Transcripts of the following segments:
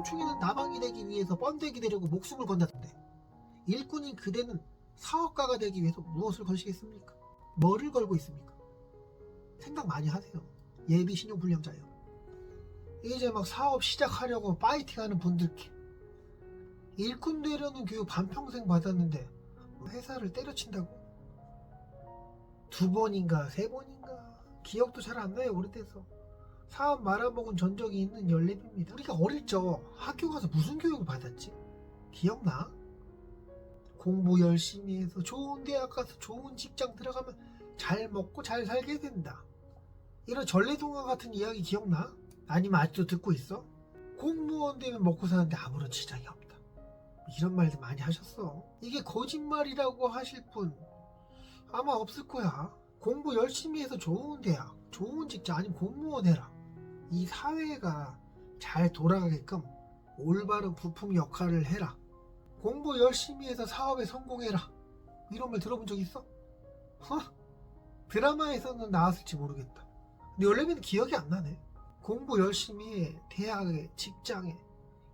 노총에는 나방이 되기 위해서 번데기 되려고 목숨을 건다던데, 일꾼인 그대는 사업가가 되기 위해서 무엇을 걸시겠습니까? 뭐를 걸고 있습니까? 생각 많이 하세요. 예비 신용 불량자예요. 이제 막 사업 시작하려고 파이팅하는 분들께 일꾼 되려는 교육 반평생 받았는데 회사를 때려친다고? 2번인가 3번인가 기억도 잘 안 나요. 오래돼서. 사업 말아먹은 전적이 있는 연랩입니다. 우리가 어릴 적 학교 가서 무슨 교육을 받았지? 기억나? 공부 열심히 해서 좋은 대학 가서 좋은 직장 들어가면 잘 먹고 잘 살게 된다. 이런 전래동화 같은 이야기 기억나? 아니면 아직도 듣고 있어? 공무원 되면 먹고 사는데 아무런 지장이 없다. 이런 말들 많이 하셨어. 이게 거짓말이라고 하실 분 아마 없을 거야. 공부 열심히 해서 좋은 대학, 좋은 직장, 아니면 공무원 해라. 이 사회가 잘 돌아가게끔 올바른 부품 역할을 해라. 공부 열심히 해서 사업에 성공해라. 이런 말 들어본 적 있어? 드라마에서는 나왔을지 모르겠다. 근데 연예인은 기억이 안 나네. 공부 열심히 해, 대학에, 직장에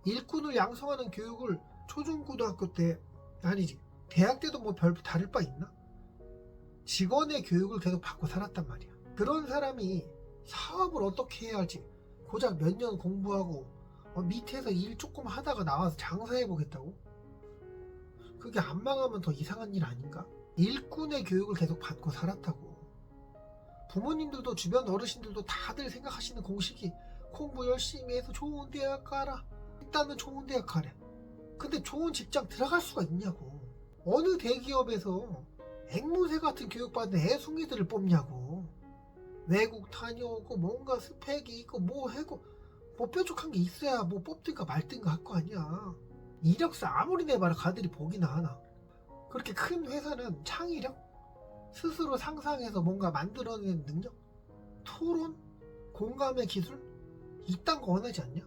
일꾼을 양성하는 교육을 초중고등학교 때, 아니지, 대학 때도 뭐 별 다를 바 있나? 직원의 교육을 계속 받고 살았단 말이야. 그런 사람이 사업을 어떻게 해야 할지 고작 몇 년 공부하고 밑에서 일 조금 하다가 나와서 장사해 보겠다고? 그게 안 망하면 더 이상한 일 아닌가? 일꾼의 교육을 계속 받고 살았다고. 부모님들도 주변 어르신들도 다들 생각하시는 공식이 공부 열심히 해서 좋은 대학 가라. 일단은 좋은 대학 가래. 근데 좋은 직장 들어갈 수가 있냐고. 어느 대기업에서 앵무새 같은 교육받는 애송이들을 뽑냐고. 외국 다녀오고 뭔가 스펙이 있고 뭐 하고 뭐 뾰족한 게 있어야 뭐 뽑든가 말든가 할 거 아니야. 이력서 아무리 내봐라 가들이 보기나 하나. 그렇게 큰 회사는 창의력? 스스로 상상해서 뭔가 만들어내는 능력? 토론? 공감의 기술? 이딴 거 원하지 않냐?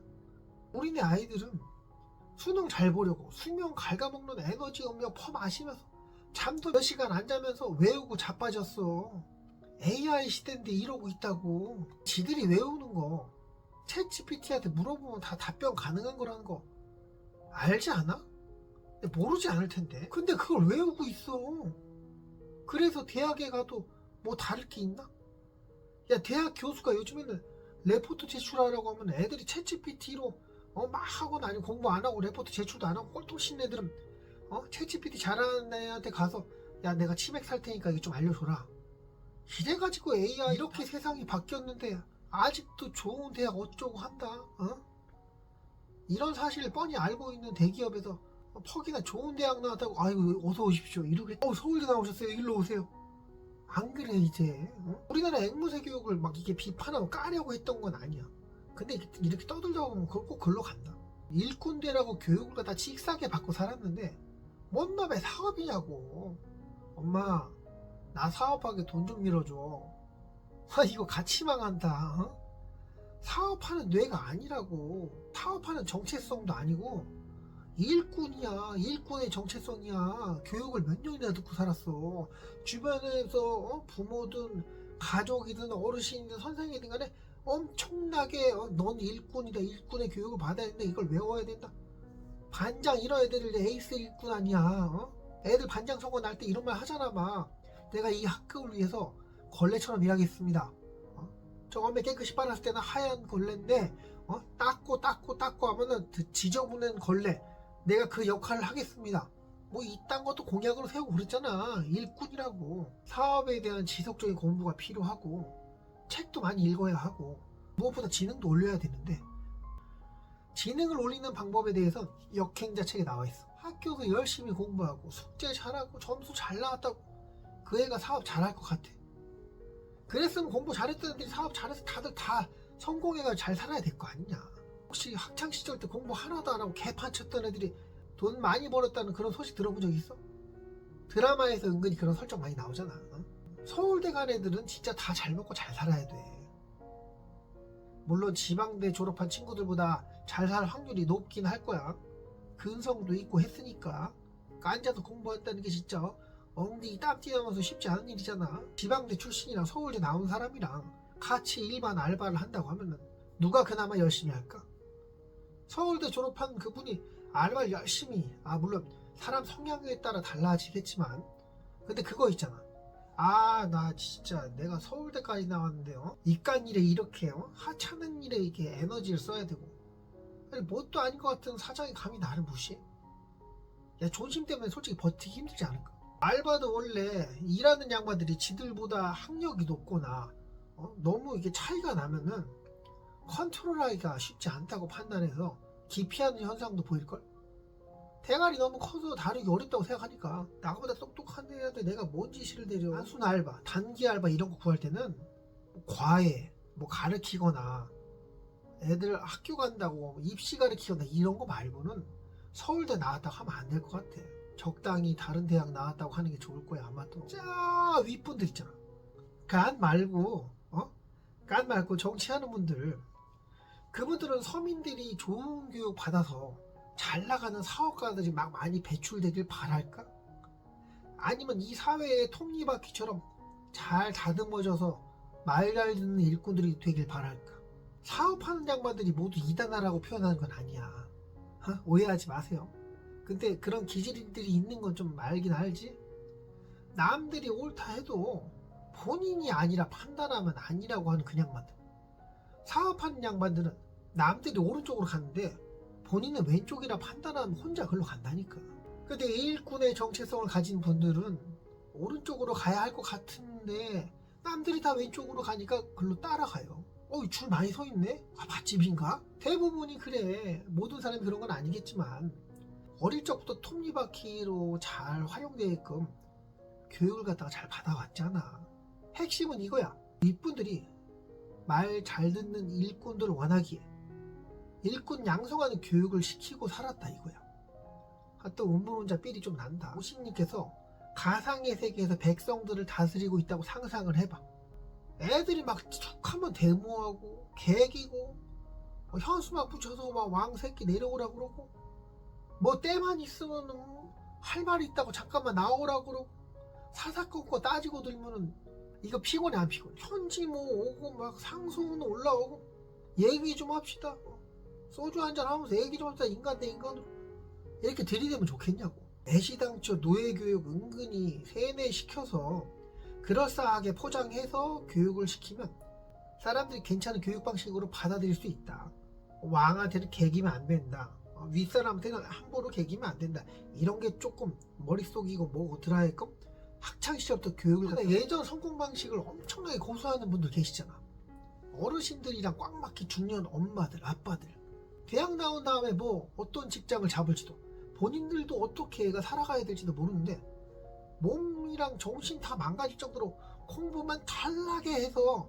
우리네 아이들은 수능 잘 보려고 수면 갉아먹는 에너지 음료 퍼 마시면서 잠도 몇 시간 안 자면서 외우고 자빠졌어. AI 시대인데 이러고 있다고. 지들이 외우는 거 챗GPT한테 물어보면 다 답변 가능한 거라는 거 알지 않아? 모르지 않을 텐데. 근데 그걸 외우고 있어. 그래서 대학에 가도 뭐 다를 게 있나? 야, 대학 교수가 요즘에는 레포트 제출하라고 하면 애들이 챗GPT로 막 하고 아니면 공부 안 하고 레포트 제출도 안 하고 꼴통신 애들은 챗GPT 잘하는 애한테 가서 야, 내가 치맥 살 테니까 이거 좀 알려줘라. 이래가지고 AI 이렇게 세상이 바뀌었는데 아직도 좋은 대학 어쩌고 한다. 이런 사실을 뻔히 알고 있는 대기업에서 퍽이나 좋은 대학 나왔다고 아이고 어서 오십시오 이러게. 서울대 나오셨어요, 일로 오세요. 안 그래 이제. 우리나라 앵무새 교육을 막 이게 비판하고 까려고 했던 건 아니야. 근데 이렇게 떠들다 보면 꼭 글로 간다. 일꾼대라고 교육을 갖다 칙싸게 받고 살았는데 뭔 놈의 사업이냐고. 엄마, 나 사업하게 돈 좀 밀어줘. 이거 같이 망한다. 사업하는 뇌가 아니라고. 사업하는 정체성도 아니고 일꾼이야. 일꾼의 정체성이야. 교육을 몇 년이나 듣고 살았어. 주변에서 부모든 가족이든 어르신이든 선생이든 간에 엄청나게 넌 일꾼이다. 일꾼의 교육을 받아야 된다. 이걸 외워야 된다. 반장 이런 애들 에이스 일꾼 아니야. 애들 반장 선거 날 때 이런 말 하잖아. 막 내가 이 학급을 위해서 걸레처럼 일하겠습니다. 저 엄매 깨끗이 빨았을 때는 하얀 걸레인데 닦고 하면은 지저분한 걸레, 내가 그 역할을 하겠습니다. 뭐 이딴 것도 공약으로 세우고 그랬잖아. 일꾼이라고. 사업에 대한 지속적인 공부가 필요하고 책도 많이 읽어야 하고 무엇보다 지능도 올려야 되는데, 지능을 올리는 방법에 대해서 역행자 책에 나와 있어. 학교에서 열심히 공부하고 숙제 잘하고 점수 잘 나왔다고 그 애가 사업 잘할 것 같아. 그랬으면 공부 잘했던 애들이 사업 잘해서 다들 다 성공해가 잘 살아야 될 거 아니냐. 혹시 학창시절 때 공부 하나도 안 하고 개판 쳤던 애들이 돈 많이 벌었다는 그런 소식 들어본 적 있어? 드라마에서 은근히 그런 설정 많이 나오잖아. 서울대 간 애들은 진짜 다 잘 먹고 잘 살아야 돼. 물론 지방대 졸업한 친구들보다 잘 살 확률이 높긴 할 거야. 근성도 있고 했으니까. 앉아서 공부한다는 게 진짜 엉덩이 땀 띠나면서 쉽지 않은 일이잖아. 지방대 출신이랑 서울대 나온 사람이랑 같이 일반 알바를 한다고 하면은 누가 그나마 열심히 할까? 서울대 졸업한 그분이 알바를 열심히, 물론 사람 성향에 따라 달라지겠지만, 근데 그거 있잖아. 나 진짜 내가 서울대까지 나왔는데 이깟 일에 이렇게 하찮은 일에 이렇게 에너지를 써야 되고, 아니 뭣도 아닌 것 같은 사장이 감히 나를 무시해? 야, 존심 때문에 솔직히 버티기 힘들지 않을까? 알바도 원래 일하는 양반들이 지들보다 학력이 높거나 너무 이게 차이가 나면은 컨트롤하기가 쉽지 않다고 판단해서 기피하는 현상도 보일걸? 대가리 너무 커서 다루기 어렵다고 생각하니까 나보다 똑똑한 애한테 내가 뭔 지시를 내려. 단순 알바, 단기 알바 이런 거 구할 때는 과외, 가르치거나 애들 학교 간다고 입시 가르치거나 이런 거 말고는 서울대 나왔다고 하면 안 될 것 같아. 적당히 다른 대학 나왔다고 하는 게 좋을 거야 아마도. 자, 윗분들 있잖아. 간 말고 정치하는 분들, 그분들은 서민들이 좋은 교육 받아서 잘 나가는 사업가들이 막 많이 배출되길 바랄까? 아니면 이 사회의 톱니바퀴처럼 잘 다듬어져서 말 잘 듣는 일꾼들이 되길 바랄까? 사업하는 양반들이 모두 이단하라고 표현하는 건 아니야. 오해하지 마세요. 근데 그런 기질들이 있는 건 좀 알긴 알지? 남들이 옳다 해도 본인이 아니라 판단하면 아니라고 하는 그냥 만들. 사업하는 양반들은 남들이 오른쪽으로 가는데 본인은 왼쪽이라 판단하면 혼자 글로 간다니까. 근데 일꾼의 정체성을 가진 분들은 오른쪽으로 가야 할 것 같은데 남들이 다 왼쪽으로 가니까 글로 따라가요. 줄 많이 서 있네? 맛집인가? 대부분이 그래. 모든 사람이 그런 건 아니겠지만 어릴 적부터 톱니바퀴로 잘 활용되게끔 교육을 갖다가 잘 받아왔잖아. 핵심은 이거야. 윗분들이 말 잘 듣는 일꾼들을 원하기에 일꾼 양성하는 교육을 시키고 살았다 이거야. 또 운문운자 삘이 좀 난다. 오신님께서 가상의 세계에서 백성들을 다스리고 있다고 상상을 해봐. 애들이 막 툭하면 데모하고 개기고 현수막 붙여서 막 왕새끼 내려오라고 그러고 때만 있으면 할 말이 있다고 잠깐만 나오라고 그러고 사사건건 따지고 들면은 이거 피곤해 안 피곤해? 현지 오고 막 상소문 올라오고 얘기 좀 합시다. 소주 한잔 하면서 얘기 좀 합시다. 인간 대 인간으로 이렇게 들이대면 좋겠냐고. 애시당초 노예교육 은근히 세뇌시켜서 그럴싸하게 포장해서 교육을 시키면 사람들이 괜찮은 교육 방식으로 받아들일 수 있다. 왕한테는 개기면 안 된다. 윗사람한테는 함부로 개기면 안 된다. 이런 게 조금 머릿속이고 들어야겠끔 학창시절부터 교육을 갖다. 예전 성공 방식을 엄청나게 고수하는 분들 계시잖아. 어르신들이랑 꽉 막힌 중년 엄마들, 아빠들. 대학 나온 다음에 어떤 직장을 잡을지도 본인들도 어떻게 애가 살아가야 될지도 모르는데 몸이랑 정신 다 망가질 정도로 공부만 탈나게 해서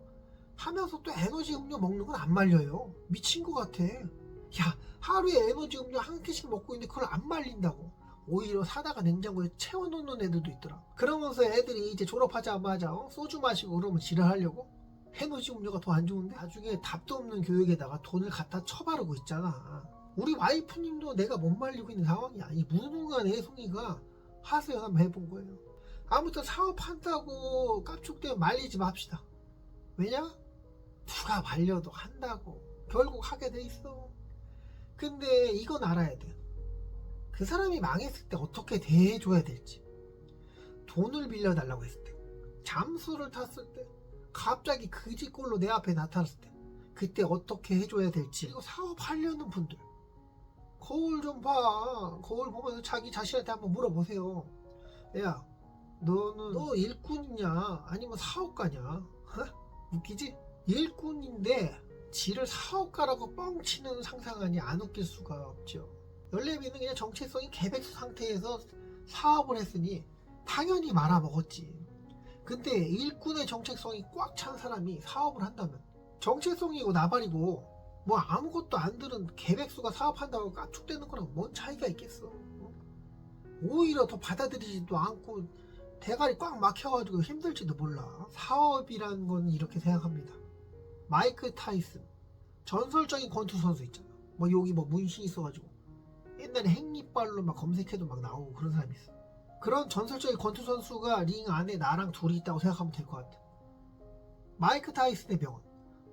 하면서 또 에너지 음료 먹는 건 안 말려요. 미친 것 같아. 야, 하루에 에너지 음료 한 개씩 먹고 있는데 그걸 안 말린다고. 오히려 사다가 냉장고에 채워놓는 애들도 있더라. 그러면서 애들이 이제 졸업하자마자 소주 마시고 그러면 지랄하려고? 에너지 음료가 더 안 좋은데? 나중에 답도 없는 교육에다가 돈을 갖다 쳐바르고 있잖아. 우리 와이프님도 내가 못 말리고 있는 상황이야. 이 무능한 애송이가 하소연 한번 해본 거예요. 아무튼 사업한다고 깝죽대면 말리지 맙시다. 왜냐? 누가 말려도 한다고 결국 하게 돼 있어. 근데 이건 알아야 돼. 그 사람이 망했을 때 어떻게 대해줘야 될지. 돈을 빌려달라고 했을 때, 잠수를 탔을 때, 갑자기 그지꼴로 내 앞에 나타났을 때 그때 어떻게 해줘야 될지. 그리고 사업하려는 분들 거울 좀 봐. 거울 보면서 자기 자신한테 한번 물어보세요. 야, 너 일꾼이냐 아니면 사업가냐? 웃기지? 일꾼인데 지를 사업가라고 뻥치는 상상하니 안 웃길 수가 없죠. 열레미는 그냥 정체성이 개백수 상태에서 사업을 했으니 당연히 말아먹었지. 근데 일꾼의 정체성이 꽉 찬 사람이 사업을 한다면 정체성이고 나발이고 아무것도 안 들은 개백수가 사업한다고 깝죽대는 거랑 뭔 차이가 있겠어. 오히려 더 받아들이지도 않고 대가리 꽉 막혀가지고 힘들지도 몰라. 사업이라는 건 이렇게 생각합니다. 마이크 타이슨, 전설적인 권투 선수 있잖아. 여기 문신 있어가지고 옛날에 행리발로 막 검색해도 막 나오고 그런 사람이 있어. 그런 전설적인 권투 선수가 링 안에 나랑 둘이 있다고 생각하면 될 것 같아. 마이크 타이슨의 병원,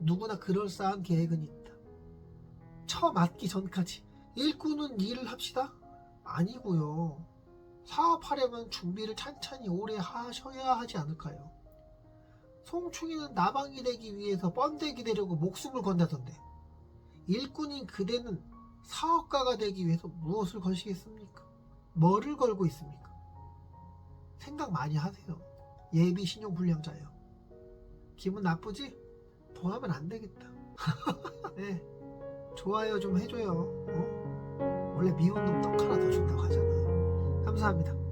누구나 그럴싸한 계획은 있다. 처맞기 전까지 일꾼은 일을 합시다? 아니고요. 사업하려면 준비를 찬찬히 오래 하셔야 하지 않을까요? 송충이는 나방이 되기 위해서 번데기 되려고 목숨을 건다던데 일꾼인 그대는 사업가가 되기 위해서 무엇을 거시겠습니까? 뭐를 걸고 있습니까? 생각 많이 하세요. 예비 신용불량자예요. 기분 나쁘지? 더 하면 안 되겠다. 네, 좋아요 좀 해줘요. 원래 미운 놈 떡 하나 더 준다고 하잖아. 감사합니다.